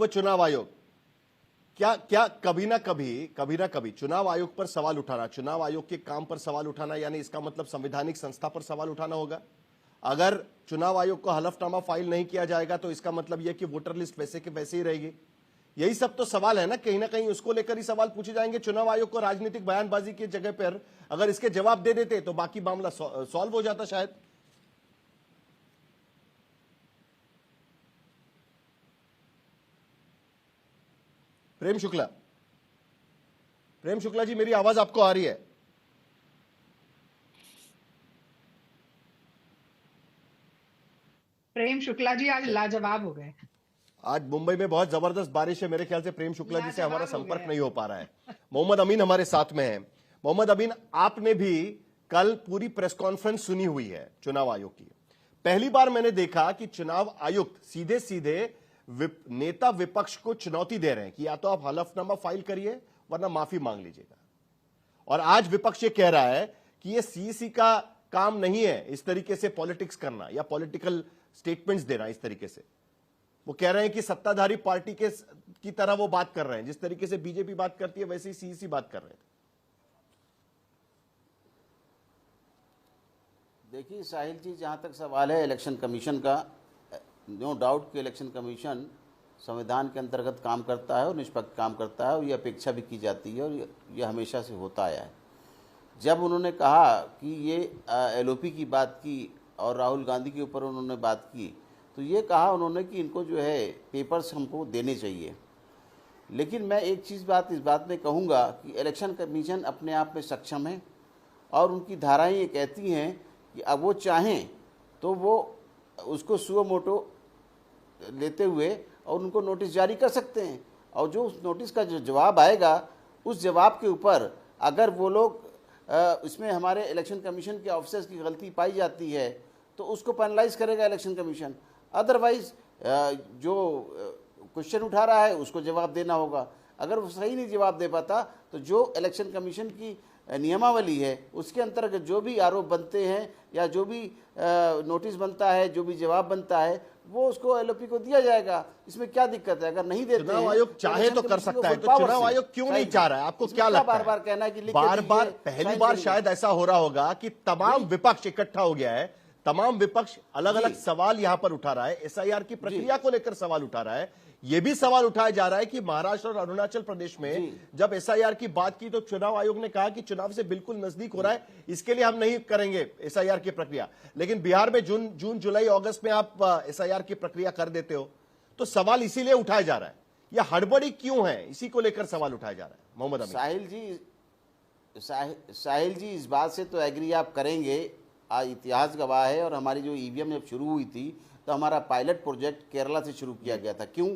पूर्व चुनाव आयोग, क्या क्या कभी ना कभी चुनाव आयोग पर सवाल उठाना, चुनाव आयोग के काम पर सवाल उठाना, यानी इसका मतलब संवैधानिक संस्था पर सवाल उठाना होगा। अगर चुनाव आयोग को हलफनामा फाइल नहीं किया जाएगा तो इसका मतलब यह कि वोटर लिस्ट वैसे के वैसे ही रहेगी। यही सब तो सवाल है ना कहीं उसको लेकर ही सवाल पूछे जाएंगे। चुनाव आयोग को राजनीतिक बयानबाजी की जगह पर अगर इसके जवाब दे देते तो बाकी मामला सॉल्व हो जाता शायद। प्रेम शुक्ला जी, मेरी आवाज आपको आ रही है? प्रेम शुक्ला जी आज लाजवाब हो गए। आज मुंबई में बहुत जबरदस्त बारिश है, मेरे ख्याल से प्रेम शुक्ला जी से हमारा संपर्क नहीं हो पा रहा है। मोहम्मद अमीन हमारे साथ में है। मोहम्मद अमीन, आपने भी कल पूरी प्रेस कॉन्फ्रेंस सुनी हुई है चुनाव आयोग की। पहली बार मैंने देखा कि चुनाव आयुक्त सीधे सीधे नेता विपक्ष को चुनौती दे रहे हैं कि या तो आप हलफनामा फाइल करिए वरना माफी मांग लीजिएगा। और आज विपक्ष ये कह रहा है कि ये सीईसी का काम नहीं है इस तरीके से पॉलिटिक्स करना या पॉलिटिकल स्टेटमेंट्स देना। इस तरीके से वो कह रहे हैं कि सत्ताधारी पार्टी के की तरह वो बात कर रहे हैं, जिस तरीके से बीजेपी बात करती है वैसे ही सीईसी बात कर रहे हैं। देखिए साहिल जी, जहाँ तक सवाल है इलेक्शन कमीशन का, नो डाउट कि इलेक्शन कमीशन संविधान के अंतर्गत काम करता है और निष्पक्ष काम करता है और ये अपेक्षा भी की जाती है और ये हमेशा से होता आया है। जब उन्होंने कहा कि ये एलओपी की बात की और राहुल गांधी के ऊपर उन्होंने बात की, तो ये कहा उन्होंने कि इनको जो है पेपर्स हमको देने चाहिए। लेकिन मैं एक चीज़ इस बात में कहूँगा कि इलेक्शन कमीशन अपने आप में सक्षम है और उनकी धाराएं ये कहती हैं कि अब वो चाहें तो वो उसको सुओ मोटो लेते हुए और उनको नोटिस जारी कर सकते हैं। और जो उस नोटिस का जो जवाब आएगा, उस जवाब के ऊपर अगर वो लोग इसमें हमारे इलेक्शन कमीशन के ऑफिसर्स की गलती पाई जाती है तो उसको पेनलाइज करेगा इलेक्शन कमीशन। अदरवाइज जो क्वेश्चन उठा रहा है उसको जवाब देना होगा। अगर वो सही नहीं जवाब दे पाता तो जो इलेक्शन कमीशन की नियमावली है उसके अंतर्गत जो भी आरोप बनते हैं या जो भी नोटिस बनता है, जो भी जवाब बनता है, वो उसको एलओपी को दिया जाएगा। इसमें क्या दिक्कत है? अगर नहीं देते चुनाव आयोग चाहे तो कर सकता है, तो चुनाव आयोग क्यों नहीं चाह रहा है? आपको क्या लगता है? बार बार कहना है कि बार पहली बार शायद ऐसा हो रहा होगा कि तमाम विपक्ष इकट्ठा हो गया है, तमाम विपक्ष अलग अलग सवाल यहां पर उठा रहा है, एसआईआर की प्रक्रिया को लेकर सवाल उठा रहा है। यह भी सवाल उठाया जा रहा है कि महाराष्ट्र और अरुणाचल प्रदेश में जब एसआईआर की बात की तो चुनाव आयोग ने कहा कि चुनाव से बिल्कुल नजदीक हो रहा है, इसके लिए हम नहीं करेंगे एसआईआर की प्रक्रिया। लेकिन बिहार में जून जुलाई अगस्त में आप एसआईआर की प्रक्रिया कर देते हो, तो सवाल इसीलिए उठाया जा रहा है। यह हड़बड़ी क्यों है, इसी को लेकर सवाल उठाया जा रहा है। मोहम्मद अमीन साहिल जी, इस बात से तो एग्री आप करेंगे, इतिहास गवाह है। और हमारी जो ईवीएम जब शुरू हुई थी तो हमारा पायलट प्रोजेक्ट केरला से शुरू किया गया था। क्यों?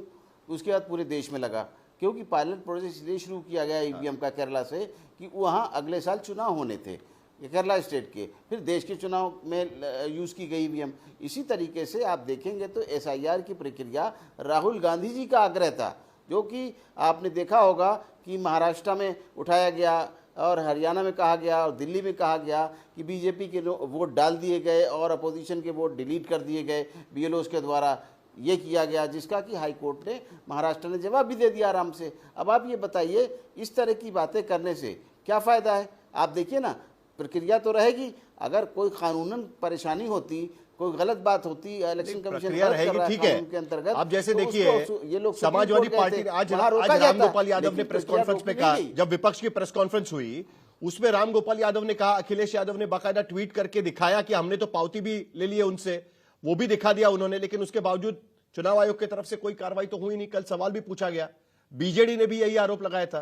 उसके बाद पूरे देश में लगा, क्योंकि पायलट प्रोजेक्ट इसलिए शुरू किया गया ईवीएम का केरला से कि वहाँ अगले साल चुनाव होने थे केरला स्टेट के, फिर देश के चुनाव में यूज़ की गई ईवीएम। इसी तरीके से आप देखेंगे तो एसआईआर की प्रक्रिया राहुल गांधी जी का आग्रह था, जो कि आपने देखा होगा कि महाराष्ट्र में उठाया गया और हरियाणा में कहा गया और दिल्ली में कहा गया कि बीजेपी के वोट डाल दिए गए और अपोजिशन के वोट डिलीट कर दिए गए बीएलओस के द्वारा। ये किया गया जिसका कि हाई कोर्ट ने, महाराष्ट्र ने जवाब भी दे दिया आराम से। अब आप ये बताइए, इस तरह की बातें करने से क्या फ़ायदा है? आप देखिए ना, प्रक्रिया तो रहेगी। अगर कोई कानूनन परेशानी होती, कोई गलत बात होती, इलेक्शन कमीशन रहेगी, ठीक है, के अंतर्गत। आप जैसे देखिए, ये लोग समाजवादी पार्टी ने आज रामगोपाल यादव ने प्रेस कॉन्फ्रेंस में कहा, जब विपक्ष की प्रेस कॉन्फ्रेंस हुई उसमें रामगोपाल यादव ने कहा, अखिलेश यादव ने बाकायदा ट्वीट करके दिखाया कि हमने तो पावती भी ले ली है उनसे, वो भी दिखा दिया उन्होंने। लेकिन उसके बावजूद चुनाव आयोग की तरफ से कोई कार्रवाई तो हुई नहीं। कल सवाल भी पूछा गया, बीजेडी ने भी यही आरोप लगाया था।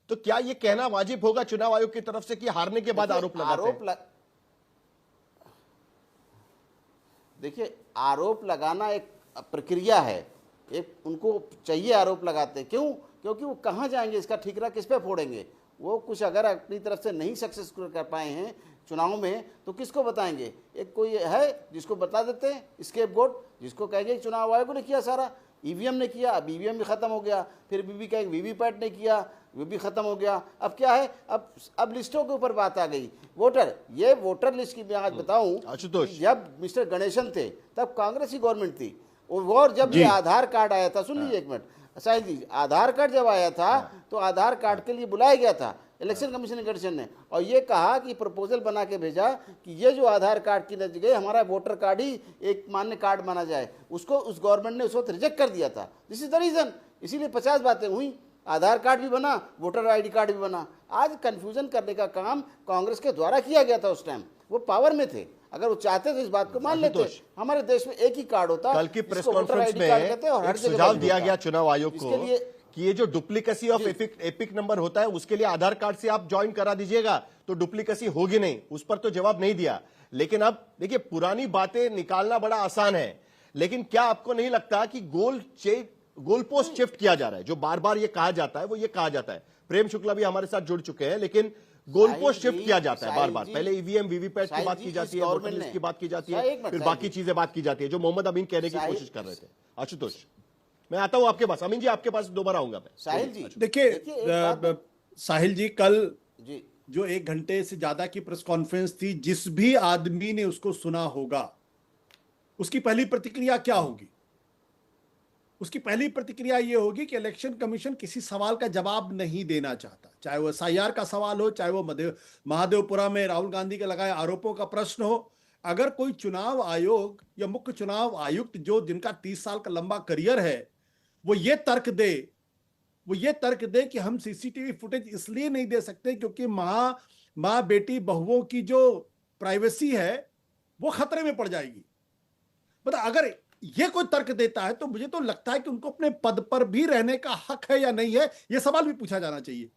तो क्या यह कहना वाजिब होगा चुनाव आयोग की तरफ से कि हारने के बाद आरोप लगाते हैं? देखिए, आरोप लगाना एक प्रक्रिया है, एक उनको चाहिए आरोप लगाते। क्यों? क्योंकि वो कहाँ जाएंगे, इसका ठिकरा किस पे फोड़ेंगे? वो कुछ अगर अपनी तरफ से नहीं सक्सेस कर पाए हैं चुनाव में तो किसको बताएंगे? एक कोई है जिसको बता देते हैं, स्केपगोट, जिसको कहेंगे चुनाव आयोग ने किया सारा, ईवीएम ने किया, अब ईवीएम भी खत्म हो गया, फिर बीबी कहेंगे वीवीपैट ने किया, वो भी खत्म हो गया। अब क्या है? अब लिस्टों के ऊपर बात आ गई। वोटर लिस्ट की मैं आज बताऊं, जब मिस्टर गणेशन थे तब कांग्रेस की गवर्नमेंट थी। और जब ये आधार कार्ड आया था, सुन लीजिए एक मिनट साहिल जी, आधार कार्ड जब आया था तो आधार कार्ड के लिए बुलाया गया था इलेक्शन कमीशन कमीशन ने, और ये कहा कि प्रपोजल बना के भेजा कि ये जो आधार कार्ड की जगह हमारा वोटर कार्ड ही एक मान्य कार्ड माना जाए, उसको उस गवर्नमेंट ने उस वक्त रिजेक्ट कर दिया था। दिस इज द रीजन, इसीलिए 50 बातें हुई, आधार कार्ड भी बना, वोटर आईडी कार्ड भी बना। आज कंफ्यूजन करने का काम कांग्रेस के द्वारा किया गया था। उस टाइम वो पावर में थे, अगर वो चाहते तो इस बात को मान लेते। हमारे देश में एक ही कार्ड होता, कल की प्रेस कॉन्फ्रेंस में एक सुझाव दिया गया चुनाव आयोग को कि ये जो डुप्लीकेसी ऑफ एपिक नंबर होता है उसके लिए आधार कार्ड से आप ज्वाइन करा दीजिएगा तो डुप्लीकेसी होगी नहीं। उस पर तो जवाब नहीं दिया। लेकिन अब देखिए, पुरानी बातें निकालना बड़ा आसान है, लेकिन क्या आपको नहीं लगता कि गोल पोस्ट शिफ्ट किया जा रहा है? जो बार बार ये कहा जाता है वो ये कहा जाता है, प्रेम शुक्ला भी हमारे साथ जुड़ चुके हैं, लेकिन गोल पोस्ट शिफ्ट किया जाता है बार बार। पहले ईवीएम वीवीपैट की बात की जाती है, वोटर लिस्ट की बात की जाती है, फिर बाकी चीजें बात की जाती है जो मोहम्मद अमीन कहने की कोशिश कर रहे थे। आशुतोष, मैं आता हूं आपके पास। अमीन जी आपके पास दोबारा आऊंगा मैं। साहिल जी देखिए साहिल जी, कल जो 1 घंटे से ज्यादा की प्रेस कॉन्फ्रेंस थी, जिस भी आदमी ने उसको सुना होगा उसकी पहली प्रतिक्रिया क्या होगी? उसकी पहली प्रतिक्रिया यह होगी कि इलेक्शन कमीशन किसी सवाल का जवाब नहीं देना चाहता, चाहे वो एसआईआर का सवाल हो, चाहे वो महादेवपुरा में राहुल गांधी के लगाए आरोपों का प्रश्न हो। अगर कोई चुनाव आयोग या मुख्य चुनाव आयुक्त जो जिनका 30 साल का लंबा करियर है, वो ये तर्क दे कि हम सीसीटीवी फुटेज इसलिए नहीं दे सकते क्योंकि माँ बेटी बहुओं की जो प्राइवेसी है वो खतरे में पड़ जाएगी, मतलब अगर ये कोई तर्क देता है तो मुझे तो लगता है कि उनको अपने पद पर भी रहने का हक है या नहीं है, यह सवाल भी पूछा जाना चाहिए।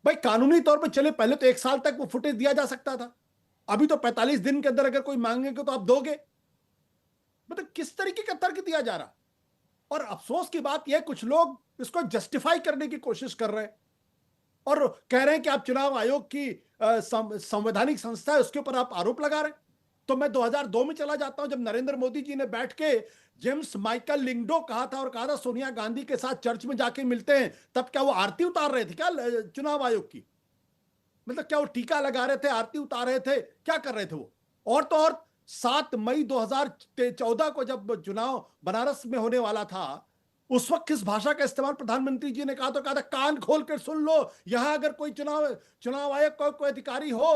भाई कानूनी तौर पर चले, पहले तो 1 साल तक वो फुटेज दिया जा सकता था, अभी तो 45 दिन के अंदर अगर कोई मांगेगा तो आप दोगे। मतलब किस तरीके का तर्क दिया जा रहा। और अफसोस की बात यह, कुछ लोग इसको जस्टिफाई करने की कोशिश कर रहे हैं और कह रहे हैं कि आप चुनाव आयोग की संवैधानिक संस्था है उसके ऊपर आप आरोप लगा रहे हैं। तो मैं 2002 में चला जाता हूं, जब नरेंद्र मोदी जी ने बैठ के जेम्स माइकल लिंगडो कहा था और कहा था सोनिया गांधी के साथ चर्च में जाके मिलते हैं, तब क्या वो आरती उतार रहे थे क्या चुनाव आयोग की? मतलब क्या वो टीका लगा रहे थे, आरती उतार रहे थे, क्या कर रहे थे वो? और तो और 7 मई 2014 को जब चुनाव बनारस में होने वाला था, उस वक्त किस भाषा का इस्तेमाल प्रधानमंत्री जी ने कहा था कान खोल कर सुन लो, यहां अगर कोई चुनाव आयोग का कोई अधिकारी हो,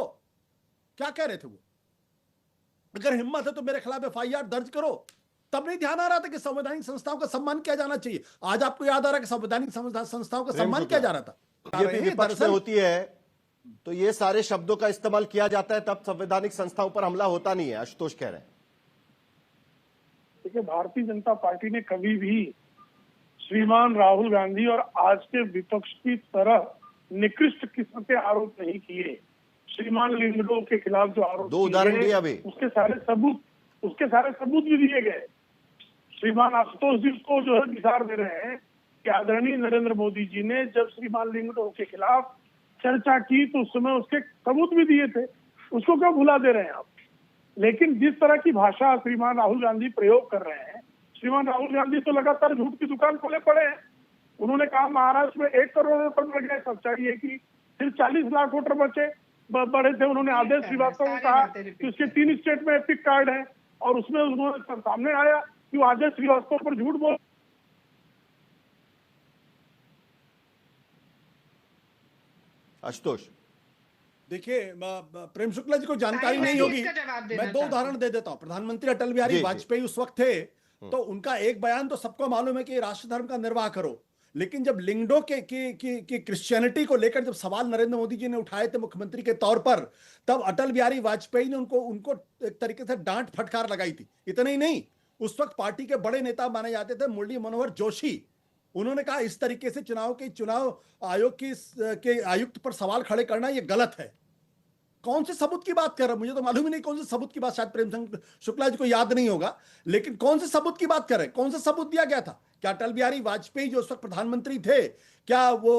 क्या कह रहे थे वो? अगर हिम्मत है तो मेरे खिलाफ एफआईआर दर्ज करो। तब नहीं ध्यान आ रहा था कि संवैधानिक संस्थाओं का सम्मान किया जाना चाहिए। आज आपको याद आ रहा है कि संवैधानिक संस्थाओं का सम्मान किया जा रहा था। ये भी विपक्ष में होती है तो ये सारे शब्दों का इस्तेमाल किया जाता है, तब संवैधानिक संस्थाओं पर हमला होता नहीं है। आशुतोष कह रहे हैं। देखिए, भारतीय जनता पार्टी ने कभी भी श्रीमान राहुल गांधी और आज के विपक्ष की तरह निकृष्ट किस्म के आरोप नहीं किए। श्रीमान लिंगडो के खिलाफ जो आरोप 2 उदाहरण दिए अभी, उसके सारे सबूत भी दिए गए। श्रीमान आशुतोष जी उसको जो है निसार दे रहे हैं कि आदरणीय नरेंद्र मोदी जी ने जब श्रीमान लिंगडो के खिलाफ चर्चा की तो उस समय उसके सबूत भी दिए थे, उसको क्यों भुला दे रहे हैं आप? लेकिन जिस तरह की भाषा श्रीमान राहुल गांधी प्रयोग कर रहे हैं, श्रीमान राहुल गांधी तो लगातार झूठ की दुकान खोले पड़े हैं। उन्होंने कहा महाराष्ट्र में 1 करोड़ वोटर बढ़ गए, सच्चाई है कि सिर्फ 40 लाख वोटर बढ़े थे। उन्होंने आदेश श्रीवास्तव को कहा कि उसके 3 स्टेट में एपिक कार्ड है और उसमें उन्होंने सामने आया कि वो आदेश श्रीवास्तव पर झूठ बोल। आशुतोष देखिए, प्रेम शुक्ला जी को जानकारी नहीं होगी, मैं 2 उदाहरण दे देता हूं। प्रधानमंत्री अटल बिहारी वाजपेयी उस वक्त थे तो उनका एक बयान तो सबको मालूम है कि राष्ट्र धर्म का निर्वाह करो, लेकिन जब लिंगडो के क्रिश्चियनिटी को लेकर जब सवाल नरेंद्र मोदी जी ने उठाए थे मुख्यमंत्री के तौर पर, तब अटल बिहारी वाजपेयी ने उनको एक तरीके से डांट फटकार लगाई थी। इतना ही नहीं, उस वक्त पार्टी के बड़े नेता माने जाते थे मुरली मनोहर जोशी, उन्होंने कहा इस तरीके से चुनाव आयोग के आयुक्त पर सवाल खड़े करना यह गलत है। कौन से सबूत की बात कर रहे हैं? मुझे तो मालूम ही नहीं कौन से सबूत की बात, शायद प्रेम शुक्ला जी को याद नहीं होगा, लेकिन कौन से सबूत की बात कर रहे हैं? कौन सा सबूत दिया गया था? क्या अटल बिहारी वाजपेयी जो उस वक्त प्रधानमंत्री थे, क्या वो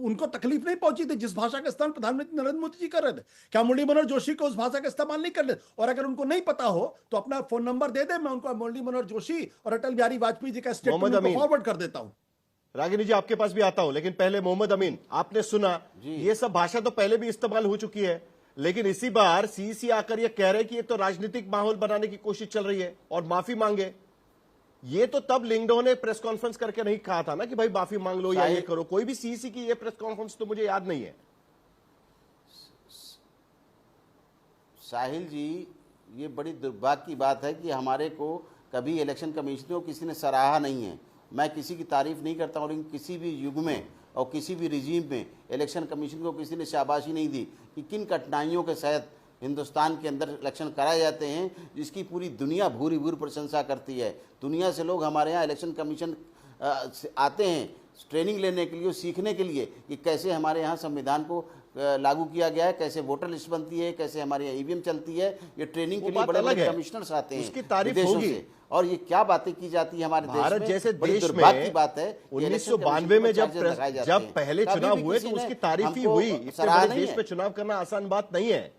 उनको तकलीफ नहीं पहुंची थी जिस भाषा का इस्तेमाल प्रधानमंत्री नरेंद्र मोदी जी कर रहे थे? क्या मुरली मनोहर जोशी को उस भाषा का इस्तेमाल नहीं कर रहे? और अगर उनको नहीं पता हो तो अपना फोन नंबर दे दे, मैं उनको मुरली मनोहर जोशी और अटल बिहारी वाजपेयी जी का स्टेटमेंट फॉरवर्ड कर देता हूं। रागिनी जी आपके पास भी आता हूं, लेकिन पहले मोहम्मद अमीन, आपने सुना ये सब भाषा तो पहले भी इस्तेमाल हो चुकी है, लेकिन इसी बार सीईसी आकर ये कह रहे कि ये तो राजनीतिक माहौल बनाने की कोशिश चल रही है और माफी मांगे। ये तो तब लिंगडो ने प्रेस कॉन्फ्रेंस करके नहीं कहा था ना कि भाई माफी मांग लो या ये साहिल- करो। कोई भी सीईसी की ये प्रेस कॉन्फ्रेंस तो मुझे याद नहीं है। साहिल जी, ये बड़ी दुर्भाग्य की बात है कि हमारे को कभी इलेक्शन कमीशन को किसी ने सराहा नहीं है। मैं किसी की तारीफ नहीं करता और किसी भी युग में और किसी भी रिजीम में इलेक्शन कमीशन को किसी ने शाबाशी नहीं दी कि किन कठिनाइयों के साथ हिंदुस्तान के अंदर इलेक्शन कराए जाते हैं, जिसकी पूरी दुनिया भूरी भूरी प्रशंसा करती है। दुनिया से लोग हमारे यहाँ इलेक्शन कमीशन से आते हैं ट्रेनिंग लेने के लिए, सीखने के लिए कि कैसे हमारे यहाँ संविधान को लागू किया गया है, कैसे वोटर लिस्ट बनती है, कैसे हमारे यहाँ ईवीएम चलती है। ये ट्रेनिंग के लिए बड़े बड़े कमिश्नर्स आते हैं, उसकी तारीफ विदेशों होगी। से। और ये क्या बातें की जाती है हमारे भारत देश में, जैसे बड़ी देश दुर्भाग्य में की बात है। 1992 में जब पहले चुनाव हुए तो उसकी तारीफ ही हुई। इतने बड़े देश में चुनाव करना आसान बात नहीं है।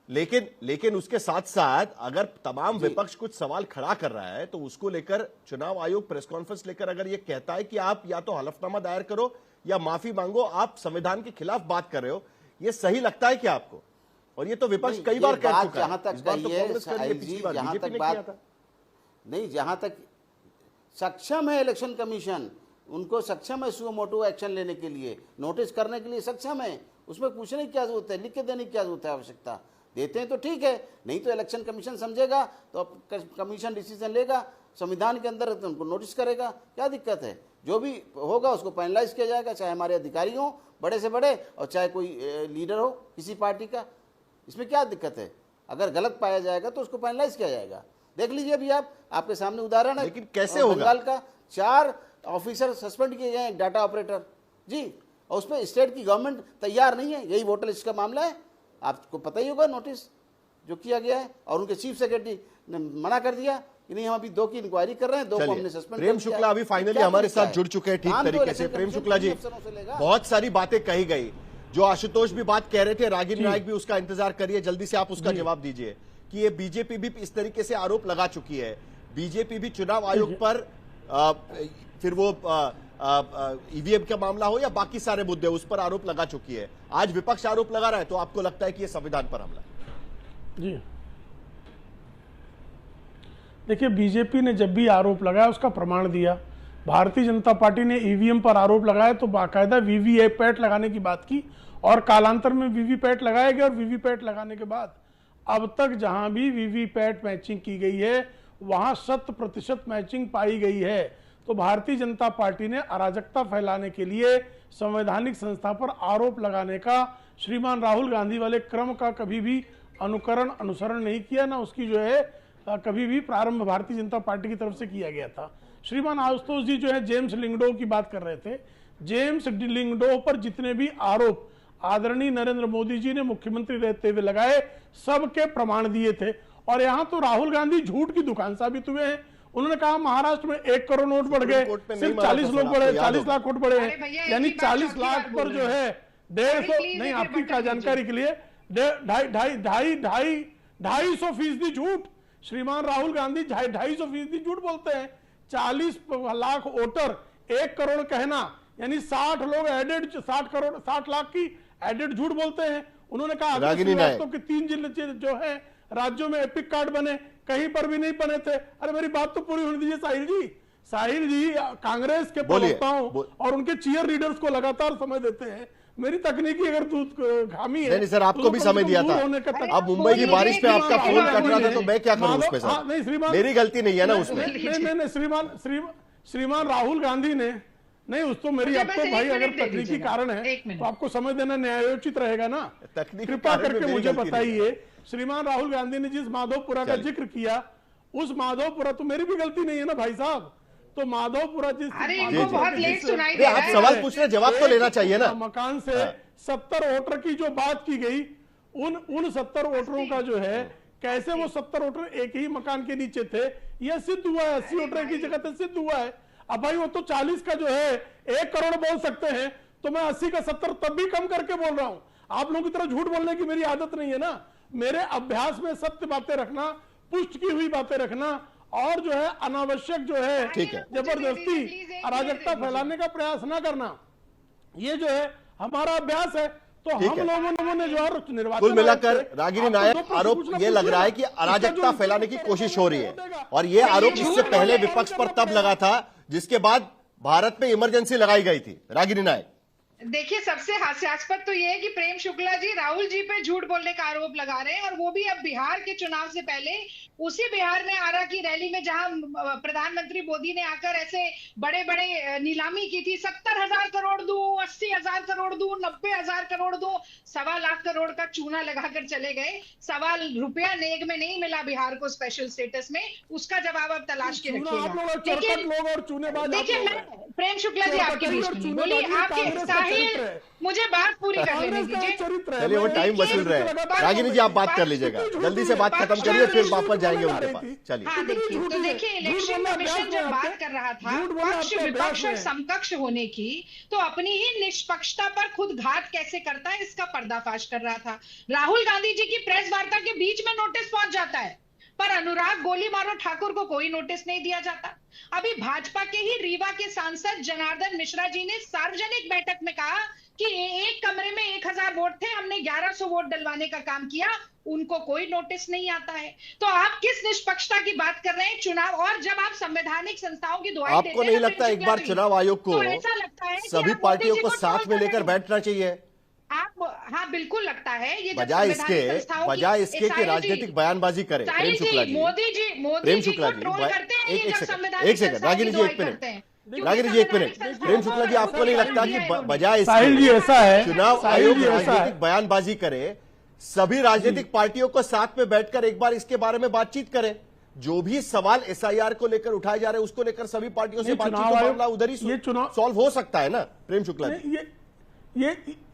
लेकिन उसके साथ साथ अगर तमाम विपक्ष कुछ सवाल खड़ा कर रहा है तो उसको लेकर चुनाव आयोग प्रेस कॉन्फ्रेंस लेकर अगर ये कहता है कि आप या तो हलफनामा दायर करो या माफी मांगो, आप संविधान के खिलाफ बात कर रहे हो, ये सही लगता है क्या आपको? और ये तो विपक्ष कई बार कह चुका है। जहां तक इस बार तो कही है कांग्रेस कर रही है, पिछली बार जहां बीजेपी तक ने किया बात था। नहीं, जहां तक सक्षम है इलेक्शन कमीशन, उनको सक्षम है सुओ मोटो एक्शन लेने के लिए, नोटिस करने के लिए सक्षम है। उसमें पूछने की क्या जरूरत है, लिख के देने की क्या जरूरत है? आवश्यकता देते हैं तो ठीक है, नहीं तो इलेक्शन कमीशन समझेगा तो अब कमीशन डिसीजन लेगा, संविधान के अंदर तो उनको नोटिस करेगा, क्या दिक्कत है? जो भी होगा उसको पेनलाइज किया जाएगा, चाहे हमारे अधिकारी हों बड़े से बड़े और चाहे कोई लीडर हो किसी पार्टी का। इसमें क्या दिक्कत है? अगर गलत पाया जाएगा तो उसको पेनलाइज किया जाएगा। देख लीजिए अभी आपके सामने उदाहरण है, लेकिन कैसे होगा? बंगाल का 4 ऑफिसर सस्पेंड किए गए हैं, डाटा ऑपरेटर जी, और उसमें स्टेट की गवर्नमेंट तैयार नहीं है। यही वोटर लिस्ट का मामला है, आपको पता ही होगा नोटिस जो किया गया है। और उनके चीफ सेक्रेटरी ने मना कर दिया कि नहीं, हम अभी 2 की इंक्वायरी कर रहे हैं, 2 को हमने सस्पेंड। प्रेम शुक्ला अभी फाइनली हमारे साथ जुड़ चुके हैं ठीक तरीके से। प्रेम शुक्ला जी, बहुत सारी बातें कही गई, जो आशुतोष भी बात कह रहे थे, रागिनी नायक भी उसका इंतजार करिए, जल्दी से आप उसका जवाब दीजिए कि ये बीजेपी भी इस तरीके से आरोप लगा चुकी है। बीजेपी भी चुनाव आयोग पर फिर वो ईवीएम का मामला हो या बाकी सारे मुद्दे, उस पर आरोप लगा चुकी है। आज विपक्ष आरोप लगा रहा है, तो आपको लगता है कि ये संविधान पर हमला? जी देखिए, बीजेपी ने जब भी आरोप लगाया उसका प्रमाण दिया। भारतीय जनता पार्टी ने ईवीएम पर आरोप लगाया तो बाकायदा वीवीपैट लगाने की बात की और कालांतर में वीवीपैट लगाया गया। और वीवीपैट लगाने के बाद अब तक जहां भी वीवीपैट मैचिंग की गई है वहां 100% मैचिंग पाई गई है। तो भारतीय जनता पार्टी ने अराजकता फैलाने के लिए संवैधानिक संस्था पर आरोप लगाने का श्रीमान राहुल गांधी वाले क्रम का कभी भी अनुसरण नहीं किया, ना उसकी जो है कभी भी प्रारंभ भारतीय जनता पार्टी की तरफ से किया गया था। श्रीमान आशुतोष जी जो है जेम्स लिंगडो की बात कर रहे थे। जेम्स लिंगडो पर जितने भी आरोप आदरणीय नरेंद्र मोदी जी ने मुख्यमंत्री रहते हुए लगाए, सबके प्रमाण दिए थे। और यहाँ तो राहुल गांधी झूठ की दुकान साबित हुए हैं। उन्होंने कहा महाराष्ट्र में 1 करोड़ नोट बढ़ गए, सिर्फ 40 लोग बढ़े, 40 लाख वोट बढ़े हैं, यानी 40 लाख पर जो है 150, नहीं आपकी क्या जानकारी के लिए 250% झूठ। श्रीमान राहुल गांधी 250% झूठ बोलते हैं। 40 लाख वोटर 1 करोड़ कहना, यानी 60 लोग एडेड, 60 लाख की एडेड झूठ बोलते हैं। उन्होंने कहा कि 3 जिले जो है राज्यों में एपिक कार्ड बने, कहीं पर भी नहीं बने थे। अरे मेरी बात तो पूरी होने दीजिए साहिल जी कांग्रेस के प्रवक्ताओं और उनके चीयर लीडर्स को लगातार समय देते हैं। मेरी तकनीकी अगर खामी है, नहीं सर, आपको भी समय दिया था। अब मुंबई की बारिश में आपका फोन कट रहा था तो मैं क्या करूं उसमें सर? नहीं श्रीमान, मेरी गलती नहीं है ना उसमें। नहीं श्रीमान राहुल गांधी ने नहीं, उस तो मेरी अब तो भाई अगर तकनीकी कारण है तो आपको समय देना न्यायोचित रहेगा ना। कृपा करके मुझे बताइए, श्रीमान राहुल गांधी ने जिस माधवपुरा का जिक्र किया, उस माधवपुरा तो मेरी भी गलती नहीं है ना भाई साहब। तो माधवपुरा जिस आप सवाल पूछ रहे, जवाब तो लेना चाहिए ना। मकान से 70 वोटर की जो बात की गई, उन 70 वोटरों का जो है कैसे वो 70 वोटर एक ही मकान के नीचे थे, यह सिद्ध हुआ है। 80 वोटर की जगह से सिद्ध हुआ है। अब भाई वो तो 40 का जो है 1 करोड़ बोल सकते हैं, तो मैं 80 का 70 तब भी कम करके बोल रहा हूं। आप लोगों की तरह झूठ बोलने की मेरी आदत नहीं है ना। मेरे अभ्यास में सत्य बातें रखना, पुष्ट की हुई बातें रखना और जो है अनावश्यक जो है जबरदस्ती अराजकता फैलाने का प्रयास ना करना, ये जो है हमारा अभ्यास है। तो ठीक हम है। लोगों ने जो है निर्वाचन कुल मिलाकर आयोग से रागिनी आपको नायक दो प्रश्न आरोप पूछना ये लग रहा है कि पूछिएगा। अराजकता उसका फैलाने की जो कोशिश हो रही है, देगा। और ये आरोप झूठ इससे बोल पहले रहे हैं, विपक्ष पर तब लगा था जिसके बाद भारत में इमरजेंसी लगाई गई थी। रागिनी नायक, देखिए, सबसे हास्यास्पद तो ये है कि प्रेम शुक्ला जी राहुल जी पे झूठ बोलने का आरोप लगा रहे हैं, और वो भी अब बिहार के चुनाव से पहले उसी बिहार में आरा की रैली में जहां प्रधानमंत्री मोदी ने आकर ऐसे बड़े बड़े नीलामी की थी, 70,000 करोड़ दूं, 80,000 करोड़ दूं, 90,000 करोड़ दूं, 1.25 लाख करोड़ का चूना लगाकर चले गए। ₹1 नेग में नहीं मिला बिहार को स्पेशल स्टेटस में, उसका जवाब अब तलाश के चूना आप लोग रखिएगा। चौकट लोग और चूनेबाज आप देखिए, लोग मैं हैं। प्रेम शुक्ला जी आपके चौकट बीच और में चूनेबाजी बोलिए, कांग्रेस आपके का साहिल, चरित्र है। मुझे बात पूरी कर लेने कांग्रेस का दीजिए। चरित्र है। चलिए वो मैं टाइम एक वसूल रहे हैं। लगातार रागिनी जी आप बात कर लीजिएगा, जल्दी से बात खत्म करिए, फिर वापस जाएंगे उनके पास। चलिए, हाँ, देखिए, तो देखिए, इलेक्शन कमीशन जब बात कर रहा था पक्ष विपक्ष और समकक्ष होने की, तो अपनी ही निष्पक्षता पर खुद घात कैसे करता है इसका पर्दाफाश कर रहा था। राहुल गांधी जी की प्रेस वार्ता के बीच में नोटिस पहुंच जाता है, पर अनुराग गोली मारो ठाकुर को कोई नोटिस नहीं दिया जाता। अभी भाजपा के ही रीवा के सांसद जनार्दन मिश्रा जी ने सार्वजनिक बैठक में कहा कि एक कमरे में 1000 वोट थे, हमने 1100 वोट डलवाने का काम किया, उनको कोई नोटिस नहीं आता है। तो आप किस निष्पक्षता की बात कर रहे हैं चुनाव, और जब आप संवैधानिक संस्थाओं की दुहाई देते आपको हैं नहीं ना, लगता प्रेम एक बार शुक्ला जी, चुनाव आयोग को तो ऐसा लगता है कि सभी आप पार्टियों मोदी को जी साथ ट्रोल में कर लेकर रहे हैं? बैठना चाहिए, आप, हाँ, बिल्कुल लगता है ये जब बजाय संवैधानिक संस्थाओं की- बजाय इसके कि साहिल जी, राजनीतिक बयानबाजी करे। प्रेम साहिल शुक्ला जी, जी, मोदी प्रेम जी शुक्ला को जी, ट्रोल करते हैं ये एक जब सेकंड, संवैधानिक एक सेकंड, संस्थाओं रागिनी की जी एक दुहाई मिनट, करते हैं। रागिनी जी एक मिनट, प्रेम शुक्ला जी आपको नहीं लगता कि बजाय साहिल जी ऐसा है, चुनाव साहिल आयोग जी ऐसा है। राजनीतिक बयानबाजी करे, सभी राजनीतिक पार्टियों को साथ में बैठकर एक बार इसके बारे में बातचीत करें। जो भी सवाल एसआईआर को लेकर उठाए जा रहे हैं उसको लेकर सभी पार्टियों से ये बातचीत, चुनाव तो आयोग- मामला उधर ही ये चुनाव- सॉल्व हो सकता है ना प्रेम शुक्ला जी।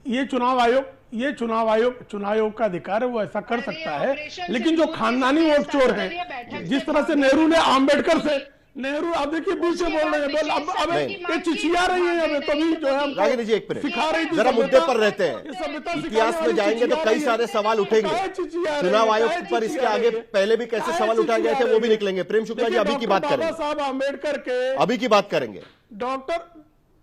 ये चुनाव आयोग चुनाव आयोग का अधिकार है, वो ऐसा कर सकता है। ऑपरेशन लेकिन जो सिंदूर खानदानी के वोट चोर लिए है, बैठक जिस में तरह से नेहरू ने आम्बेडकर से, नेहरू अब देखिए बीच से बोल रहे हैं, बोल अब नहीं। ये चिचिया रही है, अब कभी जो है रागिनी जी एक मिनट, सिखा रही थी जरा सभ्यता। मुद्दे पर रहते हैं। ये सभ्यता सिखाने इतिहास में वाली जाएंगे तो चिचिया कई रही है। सारे सवाल उठेंगे। काहे चिचिया रही चुनाव है, आयोग काहे पर इसके चिचिया आगे रही है? पहले भी कैसे काहे सवाल उठाए गए थे चिचिया वो भी रही है? निकलेंगे। प्रेम शुक्ला जी देखिए, अभी की डॉक्टर बात बाबा करेंगे, साहब आम्बेडकर के, अभी की बात करेंगे।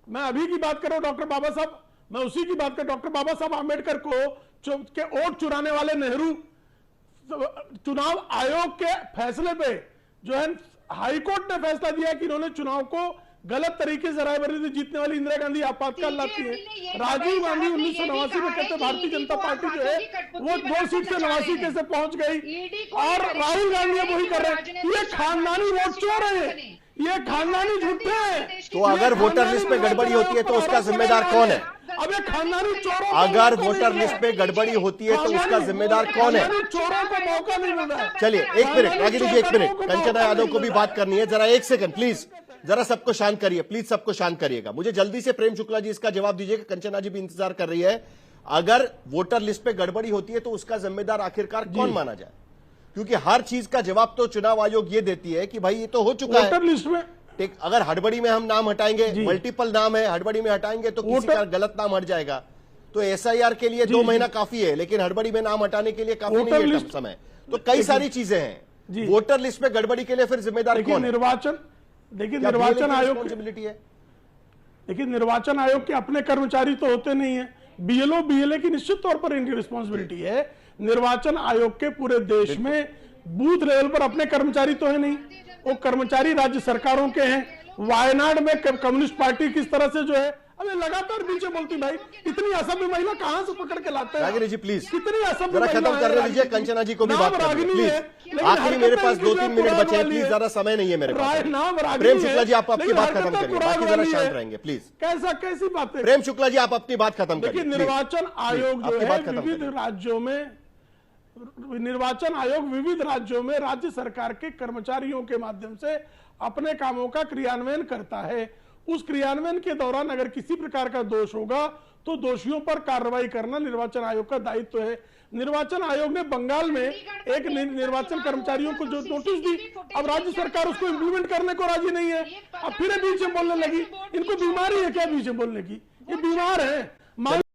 मैं अभी की बात कर रहा हूं, डॉक्टर बाबा साहब, मैं उसी की बात कर, डॉक्टर बाबा साहब आम्बेडकर को के वोट चुराने वाले नेहरू चुनाव आयोग के फैसले पे जो है हाईकोर्ट ने फैसला दिया कि इन्होंने चुनाव को गलत तरीके से रायबरेली से जीतने वाली इंदिरा गांधी आपातकाल लाती है। राजीव गांधी 1989 में कहते भारतीय जनता पार्टी जो है वो 2 सीट से 89 कैसे पहुंच गई, और राहुल गांधी अब वही कर रहे हैं। ये खानदानी वोट चोर है, ये खानदानी झूठे हैं। तो अगर वोटर लिस्ट में गड़बड़ी होती है तो उसका जिम्मेदार कौन है? अब ये खानदानी चोरों को अगर मौका वोटर नहीं लिस्ट मिल पे रहा है। गड़बड़ी होती है तो उसका खानदानी- जिम्मेदार कौन है? खानदानी चोरों को मौका नहीं मिल रहा है। चलिए एक मिनट, रागिनी जी एक मिनट, कंचना यादव को भी बात करनी है, जरा एक सेकंड प्लीज, जरा सबको शांत करिए, प्लीज सबको शांत करिएगा। मुझे जल्दी से प्रेम शुक्ला जी इसका जवाब दीजिएगा, कंचना जी भी इंतजार कर रही है। अगर वोटर लिस्ट पे गड़बड़ी होती है तो उसका जिम्मेदार आखिरकार कौन माना जाए? क्योंकि हर चीज का जवाब तो चुनाव आयोग ये देती है कि भाई ये तो हो चुका है। वोटर लिस्ट में ठीक, अगर हड़बड़ी में हम नाम हटाएंगे, मल्टीपल नाम है, हड़बड़ी में हटाएंगे तो किसी का गलत नाम हट जाएगा। तो एसआईआर के लिए 2 महीना काफी है, लेकिन हड़बड़ी में नाम हटाने के लिए काफी नहीं है समय। तो कई सारी चीजें हैं। वोटर लिस्ट में गड़बड़ी के लिए फिर जिम्मेदार कौन है? निर्वाचन आयोग रिस्पॉन्सिबिलिटी है। देखिए, निर्वाचन आयोग के अपने कर्मचारी तो होते नहीं है, बीएलओ बीएलए की निश्चित तौर पर इनकी रिस्पॉन्सिबिलिटी है। निर्वाचन आयोग के पूरे देश में बूथ लेवल पर अपने कर्मचारी तो है नहीं, वो कर्मचारी राज्य सरकारों के हैं। वायनाड में कम्युनिस्ट पार्टी किस तरह से जो है, अबे लगातार पीछे बोलती, भाई इतनी असभ्य महिला कहां से पकड़ के लाते हैं? रागिनी जी प्लीज कितनी असभ्य जरा महिला खत्म है करने दीजिए, रागिनी जी। कंचना जी को भी नाम बात करनी है, रागिनी प्लीज। है, लेकिन आखिरी मेरे हरकतें पास 2-3 मिनट पुराण बचे हैं, वाली प्लीज, है। ज्यादा समय नहीं है मेरे पास। नाम रागिनी प्रेम है, शुक्ला जी आप अपनी लेकिन बात खत्म हरकतें करिए, पुराण बाकी जरा वाली शांत है। रहेंगे प्लीज। कैसी बात है? प्रेम शुक्ला जी आप अपनी बात खत्म देखिए, करिए। निर्वाचन आयोग जो आपकी है बात खत्म विविध करिए। राज्यों में, निर्वाचन आयोग विविध राज्यों में राज्य सरकार के कर्मचारियों के माध्यम से अपने कामों का क्रियान्वयन करता है। उस क्रियान्वयन के दौरान अगर किसी प्रकार का दोष होगा तो दोषियों पर कार्रवाई करना निर्वाचन आयोग का दायित्व है। निर्वाचन आयोग ने बंगाल में एक निर्वाचन कर्मचारियों को जो नोटिस दी, अब राज्य सरकार उसको इंप्लीमेंट करने को राजी नहीं है। अब फिर बीच में बोलने लगी, इनको बीमारी है क्या बीच में बोलने की? ये बीमार है।